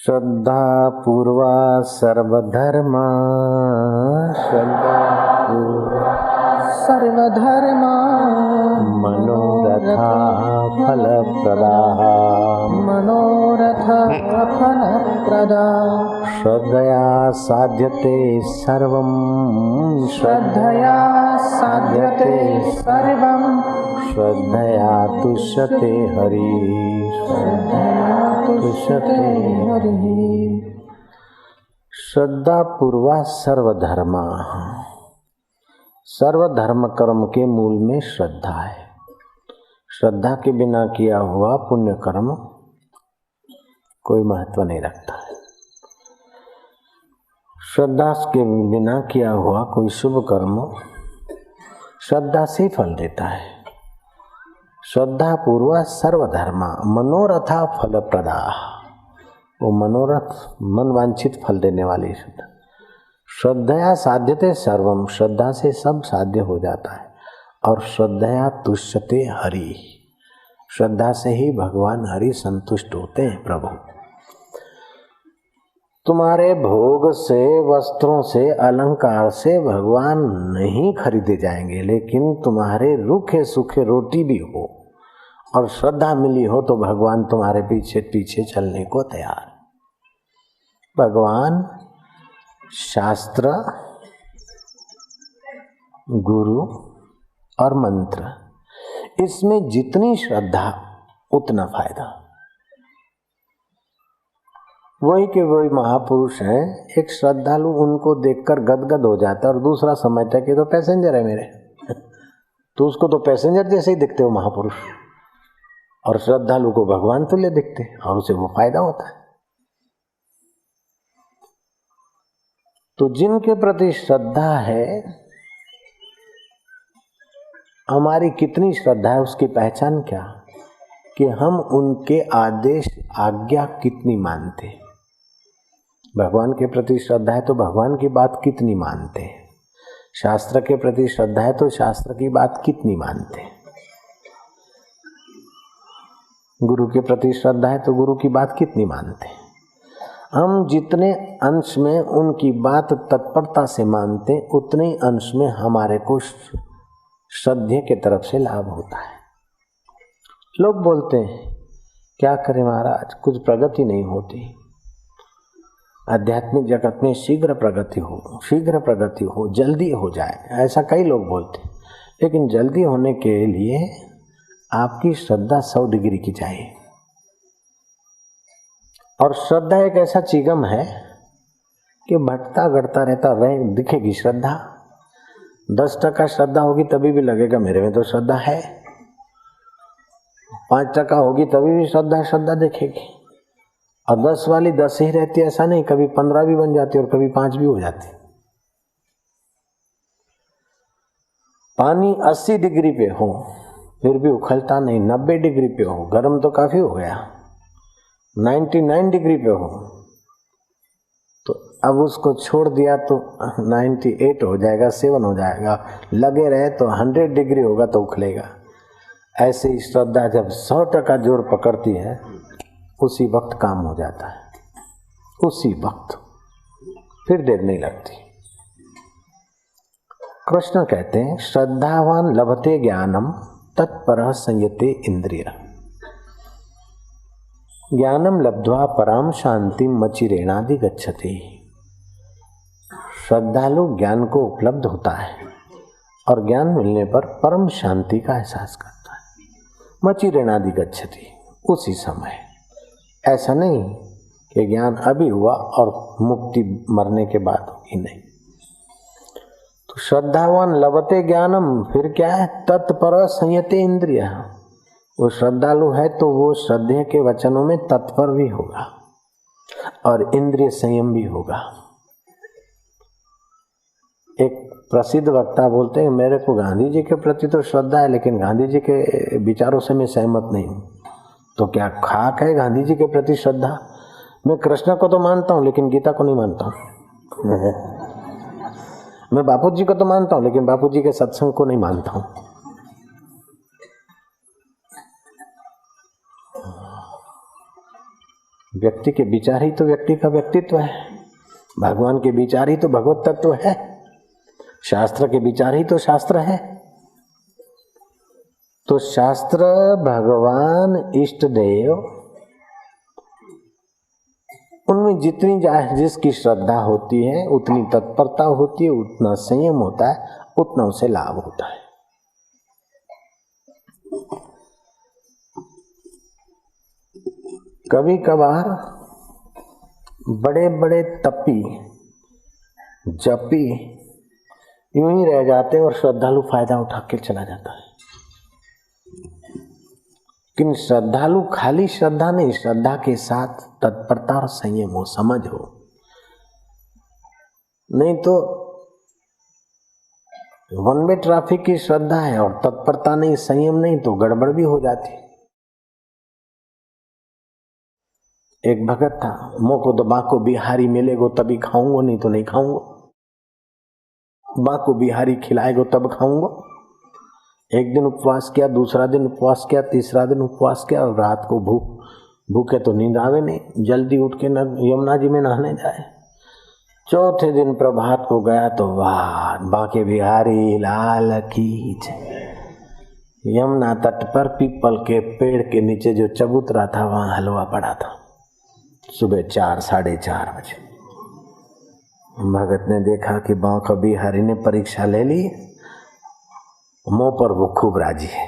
श्रद्धा पूर्वा सर्वधर्मा, श्रद्धा पूर्वा सर्वधर्मा मनोरथा फलप्रदा, मनोरथ फलप्रदा। श्रद्धया साध्यते सर्वं, श्रद्धया साध्यते सर्वं, श्रद्धया तुष्यते हरि, श्रद्धया तुष्यते हरिः। श्रद्धा पूर्वा सर्वधर्मा। सर्वधर्म कर्म के मूल में श्रद्धा है। श्रद्धा के बिना किया हुआ पुण्य कर्म कोई महत्व नहीं रखता है। श्रद्धा के बिना किया हुआ कोई शुभ कर्म श्रद्धा से फल देता है। श्रद्धा पूर्वा सर्वधर्मा मनोरथा फलप्रदा। वो मनोरथ मन वांछित फल देने वाली श्रद्धा। श्रद्धया साध्यते सर्वम, श्रद्धा से सब साध्य हो जाता है। और श्रद्धया तुष्यते हरि, श्रद्धा से ही भगवान हरि संतुष्ट होते हैं। प्रभु तुम्हारे भोग से, वस्त्रों से, अलंकार से भगवान नहीं खरीदे जाएंगे, लेकिन तुम्हारे रूखे सूखे रोटी भी हो और श्रद्धा मिली हो तो भगवान तुम्हारे पीछे पीछे चलने को तैयार। भगवान, शास्त्र, गुरु और मंत्र, इसमें जितनी श्रद्धा उतना फायदा। वही के वही महापुरुष हैं। एक श्रद्धालु उनको देखकर गदगद हो जाता है और दूसरा समझता है कि तो पैसेंजर है मेरे तो उसको तो पैसेंजर जैसे ही दिखते हो महापुरुष, और श्रद्धालु को भगवान तुल्य दिखते और उसे वो फायदा होता है। तो जिनके प्रति श्रद्धा है, हमारी कितनी श्रद्धा है उसकी पहचान क्या, कि हम उनके आदेश आज्ञा कितनी मानते। भगवान के प्रति श्रद्धा है तो भगवान की बात कितनी मानते हैं। शास्त्र के प्रति श्रद्धा है तो शास्त्र की बात कितनी मानते हैं। गुरु के प्रति श्रद्धा है तो गुरु की बात कितनी मानते हैं। हम जितने अंश में उनकी बात तत्परता से मानते, उतने ही अंश में हमारे को श्रद्धे के तरफ से लाभ होता है। लोग बोलते हैं क्या करें महाराज, कुछ प्रगति नहीं होती, आध्यात्मिक जगत में शीघ्र प्रगति हो, जल्दी हो जाए, ऐसा कई लोग बोलते हैं। लेकिन जल्दी होने के लिए आपकी श्रद्धा 100 डिग्री की चाहिए। और श्रद्धा एक ऐसा चिगम है कि भटता घटता रहता रहे, दिखेगी श्रद्धा। 10% श्रद्धा होगी तभी भी लगेगा मेरे में तो श्रद्धा है। 5% होगी तभी भी श्रद्धा दिखेगी। और 10 वाली 10 ही रहती है, ऐसा नहीं, कभी 15 भी बन जाती और कभी 5 भी हो जाती। पानी 80 डिग्री पे हो फिर भी उखलता नहीं, 90 डिग्री पे हो, गर्म तो काफी हो गया, 99 डिग्री पे हो तो अब उसको छोड़ दिया तो 98 हो जाएगा, 7 हो जाएगा, लगे रहे तो 100 डिग्री होगा तो उखलेगा। ऐसे ही श्रद्धा जब 100% जोर पकड़ती है उसी वक्त काम हो जाता है, उसी वक्त, फिर देर नहीं लगती। कृष्ण कहते हैं श्रद्धावान लभते ज्ञानम तत्परः संयते इंद्रिय। ज्ञानम लब्ध्वा पराम शांति मचिरेणादि गच्छति। श्रद्धालु ज्ञान को उपलब्ध होता है और ज्ञान मिलने पर परम शांति का एहसास करता है। मचिरेणादि गच्छति, उसी समय। ऐसा नहीं कि ज्ञान अभी हुआ और मुक्ति मरने के बाद होगी, नहीं। तो श्रद्धावान लभते ज्ञानम, फिर क्या है, तत्पर संयते इंद्रिय। वो श्रद्धालु है तो वो श्रद्धे के वचनों में तत्पर भी होगा और इंद्रिय संयम भी होगा। एक प्रसिद्ध वक्ता बोलते हैं मेरे को गांधी जी के प्रति तो श्रद्धा है, लेकिन गांधी जी के विचारों से मैं सहमत नहीं हूँ। तो क्या खाक है गांधी जी के प्रति श्रद्धा? मैं कृष्ण को तो मानता हूँ लेकिन गीता को नहीं मानता हूँ। मैं बापू जी को तो मानता हूँ लेकिन बापू जी के सत्संग को नहीं मानता हूँ। व्यक्ति के विचार ही तो व्यक्ति का व्यक्तित्व है, भगवान के विचार ही तो भगवत तत्व है, शास्त्र के विचार ही तो शास्त्र है। तो शास्त्र, भगवान, इष्ट देव, उनमें जितनी जिसकी श्रद्धा होती है, उतनी तत्परता होती है, उतना संयम होता है, उतना उसे लाभ होता है। कभी कभार बड़े बड़े तपी जपी यूं ही रह जाते हैं और श्रद्धालु फायदा उठा के चला जाता है। लेकिन श्रद्धालु खाली श्रद्धा नहीं, श्रद्धा के साथ तत्परता और संयम हो, समझ हो। नहीं तो वन वे ट्रैफिक की श्रद्धा है और तत्परता नहीं, संयम नहीं, तो गड़बड़ भी हो जाती। एक भगत था, मोको तो बाको बिहारी मिलेगो तभी खाऊंगो, नहीं तो नहीं खाऊंगो। बाको बिहारी खिलाएगो तब खाऊंगो। एक दिन उपवास किया, दूसरा दिन उपवास किया, तीसरा दिन उपवास किया, और रात को भूखे तो नींद आवे नहीं, जल्दी उठ के यमुना जी में नहाने जाए। चौथे दिन प्रभात को गया तो वाह, बाके बिहारी लाल की जय। यमुना तट पर पीपल के पेड़ के नीचे जो चबूतरा था, वहां हलवा पड़ा था। सुबह 4, 4:30 बजे भगत ने देखा कि बांका बिहारी ने परीक्षा ले ली, मुंह पर वो खूब राजी है,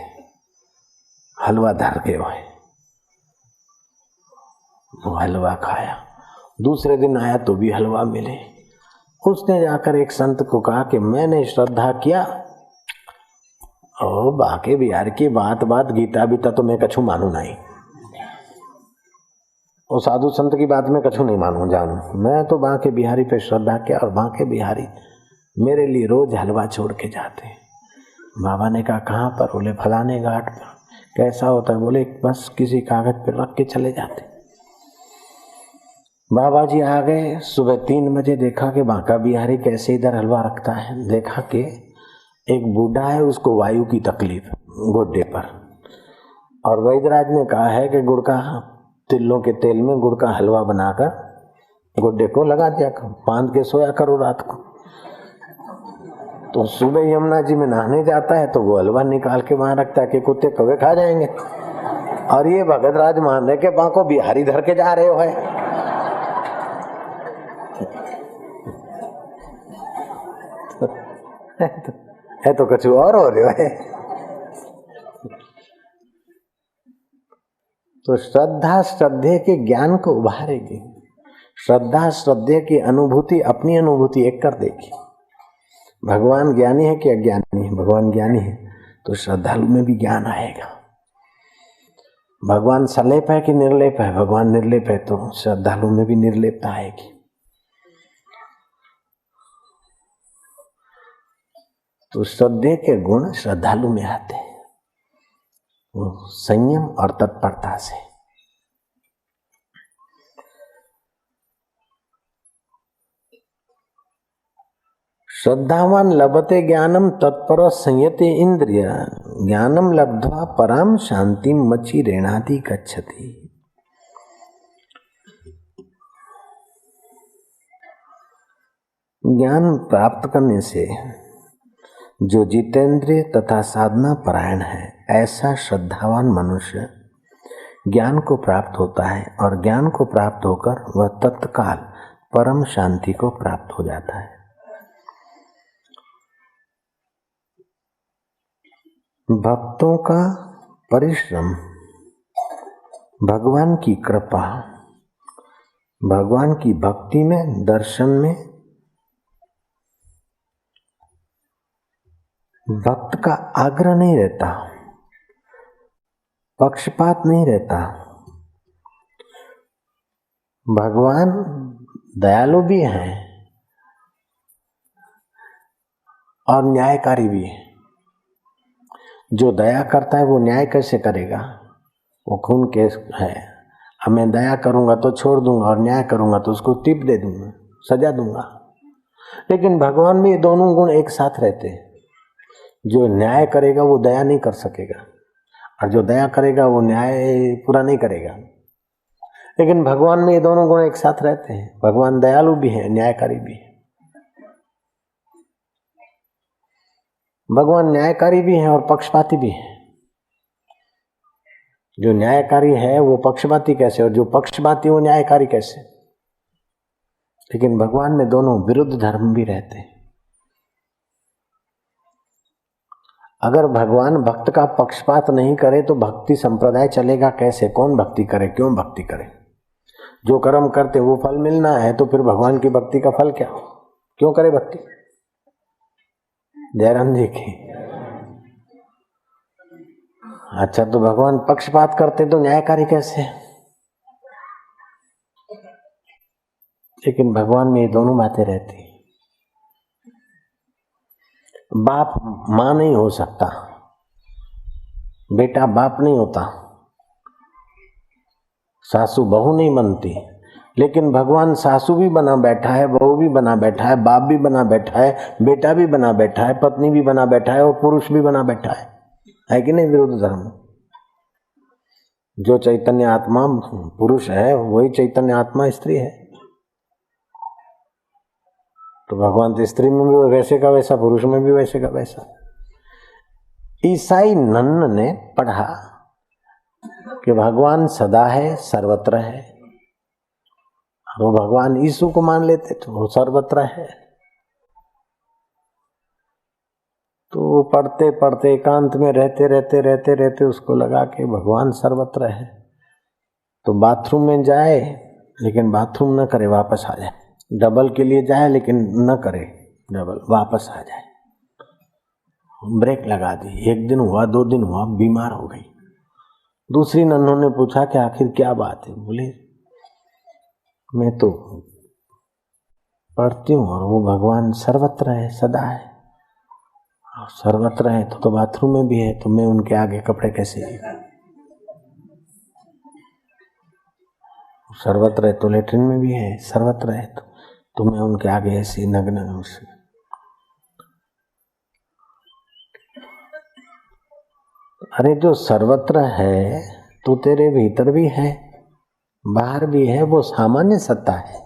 हलवा धर के वो हलवा खाया। दूसरे दिन आया तो भी हलवा मिले। उसने जाकर एक संत को कहा कि मैंने श्रद्धा किया, ओ बाके बिहार की बात गीता बीता तो मैं कछु मानू नहीं, और साधु संत की बात में कछु नहीं मानू जानू। मैं तो बांके बिहारी पे श्रद्धा किया और बांके बिहारी मेरे लिए रोज हलवा छोड़ के जाते। बाबा ने कहा कहाँ पर? बोले फलाने घाट पर। कैसा होता है? बोले बस किसी कागज पर रख के चले जाते। बाबा जी आ गए। सुबह 3 बजे देखा कि बांका बिहारी कैसे इधर हलवा रखता है। देखा कि एक बूढ़ा है, उसको वायु की तकलीफ गोड्डे पर, और वैद्यराज ने कहा है कि गुड़ का, तिलों के तेल में गुड़ का हलवा बनाकर गोड्डे को लगा दिया करो, बांध के सोया करो रात को। तो सुबह यमुना जी में नहाने जाता है तो वो हलवा निकाल के वहां रखता है कि कुत्ते कौवे खा जाएंगे। और ये भगत राज मान रहे के बांको बिहारी धर के जा रहे हो है तो कुछ और हो रहे है। तो श्रद्धा श्रद्धे के ज्ञान को उभारेगी, श्रद्धा श्रद्धे की अनुभूति अपनी अनुभूति एक कर देगी। भगवान ज्ञानी है कि अज्ञानी है? भगवान ज्ञानी है तो श्रद्धालु में भी ज्ञान आएगा। भगवान सलेप है कि निर्लेप है? भगवान निर्लेप है तो श्रद्धालु में भी निर्लेपता आएगी। तो श्रद्धे के गुण श्रद्धालु में आते हैं, वो संयम और तत्परता से। श्रद्धावान लभते ज्ञानम तत्पर संयते इंद्रिय ज्ञानम लब्ध्वा पराम शांति मचिरेणादि गच्छति। ज्ञान प्राप्त करने से जो जितेंद्रिय तथा साधना परायण है, ऐसा श्रद्धावान मनुष्य ज्ञान को प्राप्त होता है, और ज्ञान को प्राप्त होकर वह तत्काल परम शांति को प्राप्त हो जाता है। भक्तों का परिश्रम, भगवान की कृपा, भगवान की भक्ति में, दर्शन में भक्त का आग्रह नहीं रहता, पक्षपात नहीं रहता। भगवान दयालु भी हैं और न्यायकारी भी है। जो दया करता है वो न्याय कैसे करेगा? वो खून केस है। अब मैं दया करूंगा तो छोड़ दूंगा और न्याय करूंगा तो उसको टिप दे दूंगा, सजा दूंगा। लेकिन भगवान में ये दोनों गुण एक साथ रहते हैं। जो न्याय करेगा वो दया नहीं कर सकेगा, और जो दया करेगा वो न्याय पूरा नहीं करेगा। लेकिन भगवान में ये दोनों गुण एक साथ रहते हैं। भगवान दयालु भी है, न्यायकारी भी है। भगवान न्यायकारी भी है और पक्षपाती भी है। जो न्यायकारी है वो पक्षपाती कैसे, और जो पक्षपाती वो न्यायकारी कैसे? लेकिन भगवान में दोनों विरुद्ध धर्म भी रहते हैं। अगर भगवान भक्त का पक्षपात नहीं करे तो भक्ति संप्रदाय चलेगा कैसे? कौन भक्ति करे, क्यों भक्ति करे? जो कर्म करते वो फल मिलना है, तो फिर भगवान की भक्ति का फल क्या? क्यों करे भक्ति? जयराम जी की। अच्छा, तो भगवान पक्षपात करते तो न्यायकारी कैसे? लेकिन भगवान में ये दोनों बातें रहती। बाप मां नहीं हो सकता, बेटा बाप नहीं होता, सासू बहू नहीं बनती, लेकिन भगवान सासू भी बना बैठा है, बहू भी बना बैठा है, बाप भी बना बैठा है, बेटा भी बना बैठा है, पत्नी भी बना बैठा है और पुरुष भी बना बैठा है कि नहीं? विरुद्ध धर्म। जो चैतन्य आत्मा पुरुष है वही चैतन्य आत्मा स्त्री है। तो भगवान तो स्त्री में भी वैसे का वैसा, पुरुष में भी वैसे का वैसा। ईसाई नन्न ने पढ़ा कि भगवान सदा है, सर्वत्र है। वो भगवान यीशु को मान लेते तो वो सर्वत्र है। तो पढ़ते पढ़ते एकांत में रहते उसको लगा कि भगवान सर्वत्र है। तो बाथरूम में जाए लेकिन बाथरूम न करे, वापस आ जाए। डबल के लिए जाए लेकिन न करे डबल, वापस आ जाए। ब्रेक लगा दी। 1 दिन हुआ, 2 दिन हुआ, बीमार हो गई। दूसरी नन्हों ने पूछा कि आखिर क्या बात है? बोले मैं तो पढ़ती हूँ और वो भगवान सर्वत्र है, सदा है। और सर्वत्र है तो बाथरूम में भी है, तो मैं उनके आगे कपड़े कैसे? सर्वत्र है तो लेटरिन में भी है, सर्वत्र है तो मैं उनके आगे ऐसे नग्न उसे। अरे जो सर्वत्र है तो तेरे भीतर भी है, बाहर भी है, वो सामान्य सत्ता है।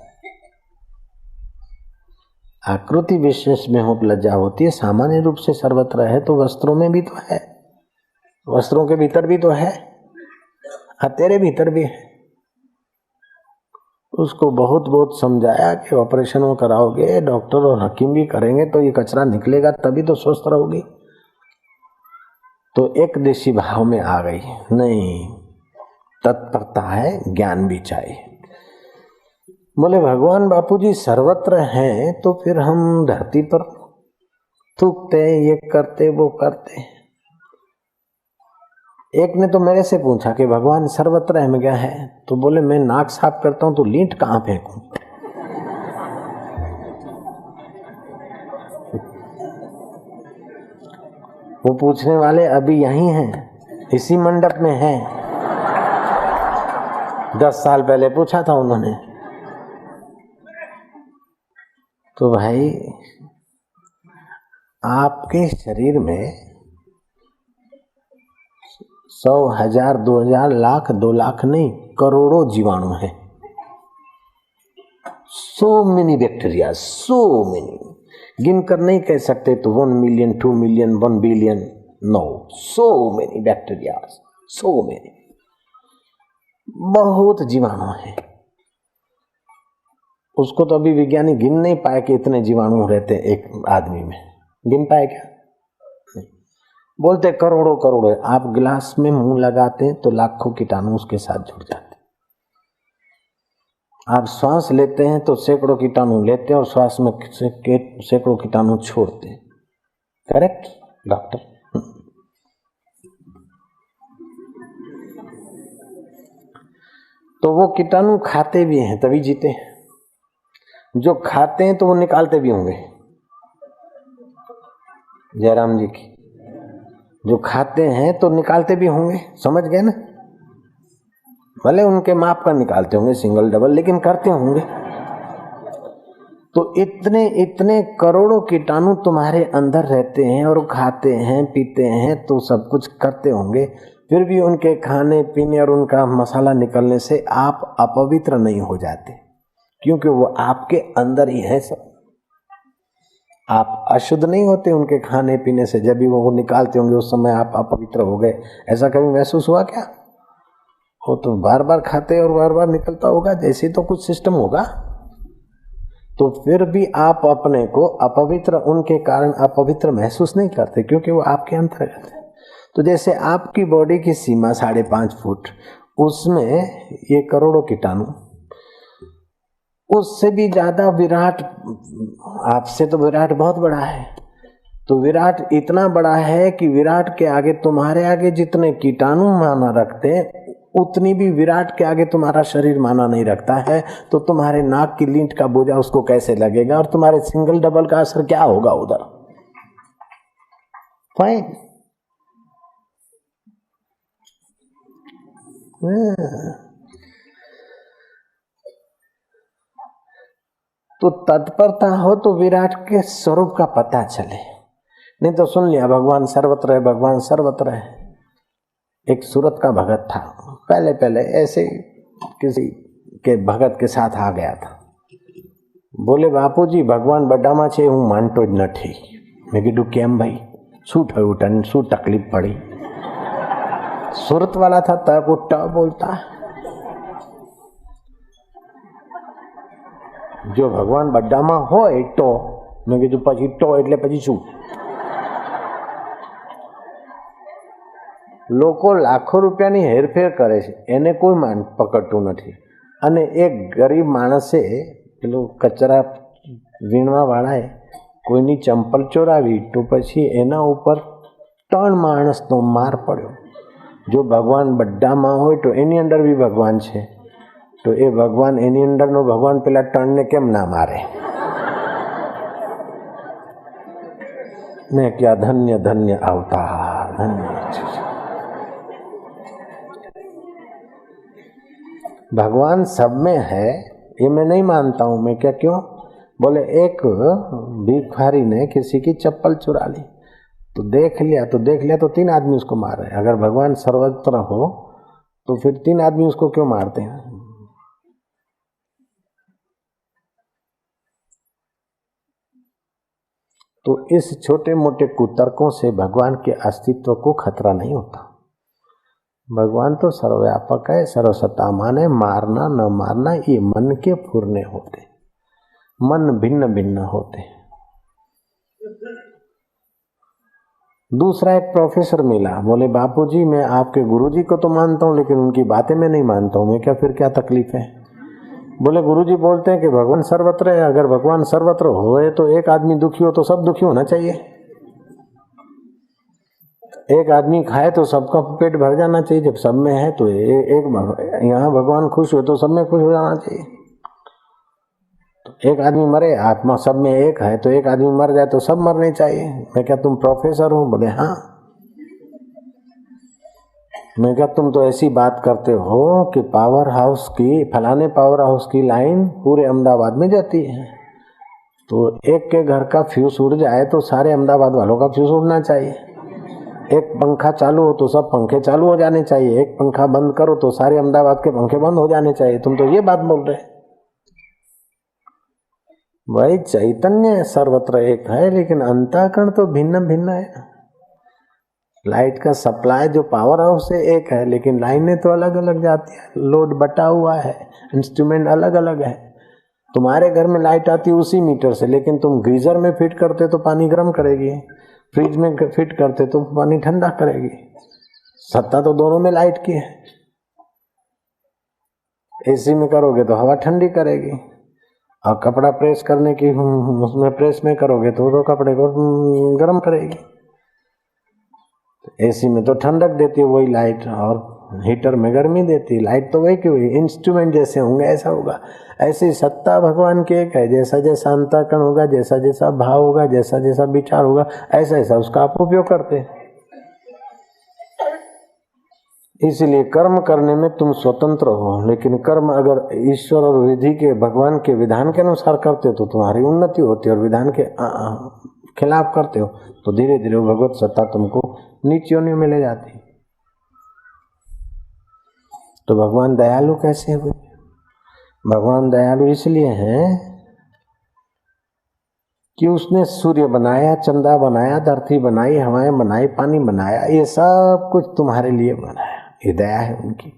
आकृति विशेष में हो लज्जा होती है, सामान्य रूप से सर्वत्र है तो वस्त्रों में भी तो है, वस्त्रों के भीतर भी तो है, तेरे भीतर भी है। उसको बहुत समझाया कि ऑपरेशन कराओगे, डॉक्टर और हकीम भी करेंगे तो ये कचरा निकलेगा, तभी तो स्वस्थ रहोगी। तो एक देशी भाव में आ गई, नहीं तत्परता है, ज्ञान भी चाहिए। बोले भगवान बापूजी सर्वत्र हैं तो फिर हम धरती पर थूकते, ये करते वो करते। एक ने तो मेरे से पूछा कि भगवान सर्वत्र है में क्या है? तो बोले मैं नाक साफ करता हूं तो लींट कहां फेंकूं? वो पूछने वाले अभी यहीं हैं, इसी मंडप में हैं। 10 साल पहले पूछा था उन्होंने। तो भाई आपके शरीर में 100, 1000, 2000, लाख, 2 लाख नहीं, करोड़ों जीवाणु हैं। so many bacteria, so many, गिन कर नहीं कह सकते तो 1 million, 2 million, 1 billion, no, so many bacteria, so many, बहुत जीवाणु हैं। उसको तो अभी विज्ञानी गिन नहीं पाए कि इतने जीवाणु रहते एक आदमी में। गिन पाए क्या? नहीं। बोलते करोड़ों करोड़ों। आप गिलास में मुंह लगाते हैं तो लाखों कीटाणु उसके साथ जुड़ जाते। आप श्वास लेते हैं तो सैकड़ों कीटाणु लेते हैं और श्वास में सैकड़ों कीटाणु छोड़ते हैं। Correct doctor? तो वो कीटाणु खाते भी हैं तभी जीते हैं। जो खाते हैं तो वो निकालते भी होंगे। जयराम जी की। जो खाते हैं तो निकालते भी होंगे, समझ गए ना? भले उनके माप का निकालते होंगे, सिंगल डबल, लेकिन करते होंगे। तो इतने इतने करोड़ों कीटाणु तुम्हारे अंदर रहते हैं और खाते हैं, पीते हैं, तो सब कुछ करते होंगे। फिर भी उनके खाने पीने और उनका मसाला निकलने से आप अपवित्र नहीं हो जाते, क्योंकि वो आपके अंदर ही है सब। आप अशुद्ध नहीं होते उनके खाने पीने से। जब भी वो निकालते होंगे उस समय आप अपवित्र हो गए, ऐसा कभी महसूस हुआ क्या? वो तो बार बार खाते और बार बार निकलता होगा, जैसे तो कुछ सिस्टम होगा। तो फिर भी आप अपने को अपवित्र, उनके कारण अपवित्र महसूस नहीं करते, क्योंकि वो आपके अंतर्गत है। तो जैसे आपकी बॉडी की सीमा 5.5 फुट, उसमें ये करोड़ों कीटाणु, उससे भी ज्यादा विराट, आपसे तो विराट बहुत बड़ा है। तो विराट इतना बड़ा है कि विराट के आगे, तुम्हारे आगे जितने कीटाणु माना रखते हैं, उतनी भी विराट के आगे तुम्हारा शरीर माना नहीं रखता है। तो तुम्हारे नाक की लींट का बोझा उसको कैसे लगेगा, और तुम्हारे सिंगल डबल का असर क्या होगा उधर? फाइन। तो तत्परता हो तो विराट के स्वरूप का पता चले, नहीं तो सुन लिया भगवान सर्वत्र है, भगवान सर्वत्र है। एक सूरत का भगत था, पहले पहले ऐसे किसी के भगत के साथ आ गया था। बोले बापूजी भगवान बड्डामा छे हूँ मानतो ज नथी। मैं कीधुं केम भाई, शू थयुं तने, शू तकलीफ पड़ी? सूरत वाला था तब वो ट बोलता, जो भगवान बड्डामा होय तो। मैं कीधुं पछी तो એટલે પછી શું? લોકો લાખો રૂપિયાની હેરફેર કરે છે, એને કોઈ માન પકડતું નથી। અને એક ગરીબ માણસે, પેલો કચરા વીણવા વાળાએ કોઈની ચંપલ ચોરાવી, તો પછી એના ઉપર 3 માણસનો માર પડ્યો। જો ભગવાન બड्डाમાં હોય તો એની અંદર બી ભગવાન છે, તો એ ભગવાન, એની અંદરનો ભગવાન પેલા 3ને કેમ ના મારે? મેં क्या धन्य धन्य अवतार, धन्य। भगवान सब में है ये मैं नहीं मानता हूं। मैं क्या, क्यों? बोले एक भिखारी ने किसी की चप्पल चुरा ली, तो देख लिया तो 3 आदमी उसको मार रहे। अगर भगवान सर्वत्र हो तो फिर 3 आदमी उसको क्यों मारते हैं? तो इस छोटे मोटे कुतर्कों से भगवान के अस्तित्व को खतरा नहीं होता। भगवान तो सर्वव्यापक है, सर्वसत्तामान है। मारना न मारना ये मन के फुरने होते, मन भिन्न भिन्न होते। दूसरा एक प्रोफेसर मिला, बोले बापूजी मैं आपके गुरुजी को तो मानता हूँ, लेकिन उनकी बातें मैं नहीं मानता हूँ। मैं क्या, फिर क्या तकलीफ है? बोले गुरुजी बोलते हैं कि भगवान सर्वत्र है। अगर भगवान सर्वत्र होए तो एक आदमी दुखी हो तो सब दुखी होना चाहिए। एक आदमी खाए तो सबका पेट भर जाना चाहिए। जब सब में है तो यहाँ भगवान खुश हो तो सब में खुश हो जाना चाहिए। तो एक आदमी मरे, आत्मा सब में एक है, तो एक आदमी मर जाए तो सब मरने चाहिए। मैं क्या, तुम प्रोफेसर हो? बोले हाँ। मैं क्या, तुम तो ऐसी बात करते हो कि पावर हाउस की, फलाने पावर हाउस की लाइन पूरे अहमदाबाद में जाती है, तो एक के घर का फ्यूज उड़ जाए तो सारे अहमदाबाद वालों का फ्यूज उड़ना चाहिए। एक पंखा चालू हो तो सब पंखे चालू हो जाने चाहिए। एक पंखा बंद करो तो सारे अहमदाबाद के पंखे बंद हो जाने चाहिए। तुम तो ये बात बोल रहे। भाई चैतन्य सर्वत्र एक है, लेकिन अंतःकरण तो भिन्न भिन्न है। लाइट का सप्लाई जो पावर हाउस से एक है, लेकिन लाइनें तो अलग अलग जाती है। लोड बटा हुआ है, इंस्ट्रूमेंट अलग अलग है। तुम्हारे घर में लाइट आती है उसी मीटर से, लेकिन तुम गीजर में फिट करते तो पानी गर्म करेगी, फ्रिज में फिट करते तो पानी ठंडा करेगी। सत्ता तो दोनों में लाइट की है। एसी में करोगे तो हवा ठंडी करेगी, और कपड़ा प्रेस करने की उसमें प्रेस में करोगे तो कपड़े को गर्म करेगी। एसी में तो ठंडक देती है वही लाइट, और हीटर में गर्मी देती है। लाइट तो वही की हुई, इंस्ट्रूमेंट जैसे होंगे ऐसा होगा। ऐसी सत्ता भगवान की एक है। जैसा जैसा अंतःकरण होगा, जैसा जैसा भाव होगा, जैसा जैसा विचार होगा, ऐसा ऐसा उसका आप उपयोग करते हैं। इसलिए कर्म करने में तुम स्वतंत्र हो, लेकिन कर्म अगर ईश्वर और विधि के, भगवान के विधान के अनुसार करते हो तो तुम्हारी उन्नति होती है, और विधान के खिलाफ करते हो तो धीरे धीरे भगवत सत्ता तुमको नीच योनियों में ले जाती है। तो भगवान दयालु कैसे हुए? भगवान दयालु इसलिए हैं कि उसने सूर्य बनाया, चंदा बनाया, धरती बनाई, हवाएं बनाई, पानी बनाया, ये सब कुछ तुम्हारे लिए बनाया। ये दया है उनकी।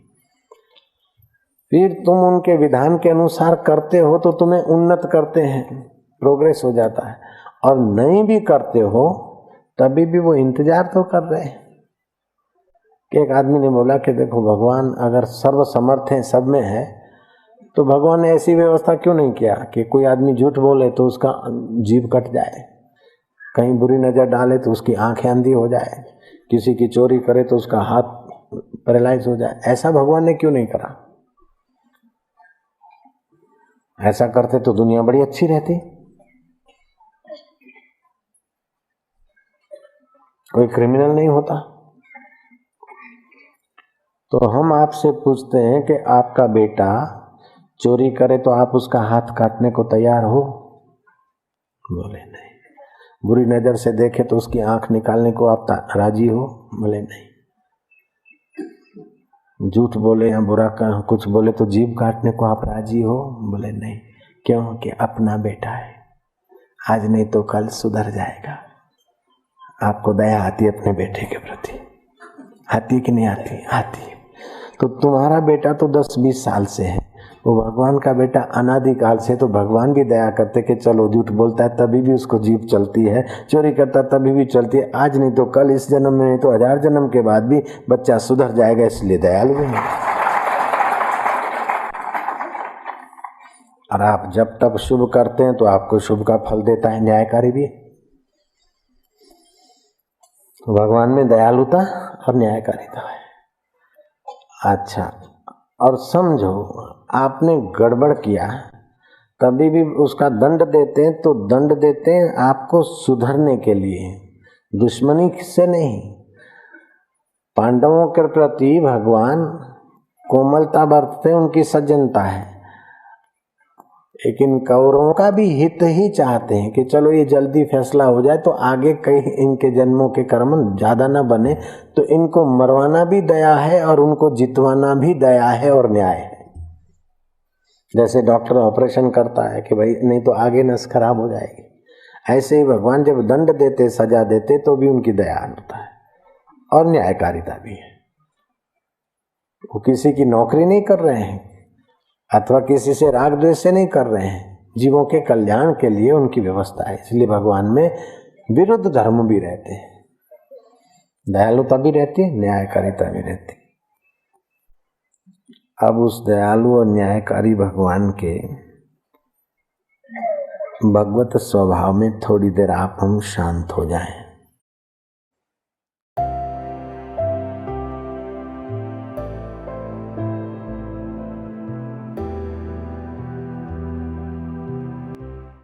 फिर तुम उनके विधान के अनुसार करते हो तो तुम्हें उन्नत करते हैं, प्रोग्रेस हो जाता है। और नहीं भी करते हो तभी भी वो इंतजार तो कर रहे हैं। एक आदमी ने बोला कि देखो भगवान अगर सर्व समर्थ है, सब में है, तो भगवान ने ऐसी व्यवस्था क्यों नहीं किया कि कोई आदमी झूठ बोले तो उसका जीभ कट जाए, कहीं बुरी नजर डाले तो उसकी आंखें अंधी हो जाए, किसी की चोरी करे तो उसका हाथ पैरालाइज हो जाए। ऐसा भगवान ने क्यों नहीं करा? ऐसा करते तो दुनिया बड़ी अच्छी रहती। कोई क्रिमिनल नहीं होता। तो हम आपसे पूछते हैं कि आपका बेटा चोरी करे तो आप उसका हाथ काटने को तैयार हो? बोले नहीं। बुरी नजर से देखे तो उसकी आंख निकालने को आप राजी हो? बोले नहीं। झूठ बोले या बुरा कुछ बोले तो जीभ काटने को आप राजी हो? बोले नहीं। क्यों? कि अपना बेटा है, आज नहीं तो कल सुधर जाएगा। आपको दया आती है अपने बेटे के प्रति? आती कि नहीं आती? आती। तो तुम्हारा बेटा तो 10-20 साल से है, वो भगवान का बेटा अनादिकाल से, तो भगवान भी दया करते कि चलो झूठ बोलता है तभी भी उसको जीभ चलती है, चोरी करता है तभी भी चलती है, आज नहीं तो कल, इस जन्म में नहीं तो 1000 जन्म के बाद भी बच्चा सुधर जाएगा, इसलिए दयालु है। और आप जब तक शुभ करते हैं तो आपको शुभ का फल देता है, न्यायकारी भी। तो भगवान में दयालुता और न्यायकारिता है। अच्छा, और समझो आपने गड़बड़ किया तभी भी उसका दंड देते हैं, तो दंड देते हैं आपको सुधरने के लिए, दुश्मनी से नहीं। पांडवों के प्रति भगवान कोमलता बरतते, उनकी सज्जनता है, लेकिन कौरवों का भी हित ही चाहते हैं कि चलो ये जल्दी फैसला हो जाए तो आगे कई इनके जन्मों के कर्म ज्यादा न बने, तो इनको मरवाना भी दया है और उनको जितवाना भी दया है और न्याय है। जैसे डॉक्टर ऑपरेशन करता है कि भाई नहीं तो आगे नस खराब हो जाएगी, ऐसे ही भगवान जब दंड देते, सजा देते, तो भी उनकी दया होता है और न्यायकारिता भी है। वो किसी की नौकरी नहीं कर रहे हैं अथवा किसी से राग द्वेष से नहीं कर रहे हैं, जीवों के कल्याण के लिए उनकी व्यवस्था है। इसलिए भगवान में विरुद्ध धर्म भी रहते हैं, दयालुता भी रहती है, न्यायकारिता भी रहती। अब उस दयालु और न्यायकारी भगवान के भगवत स्वभाव में थोड़ी देर आप हम शांत हो जाएं।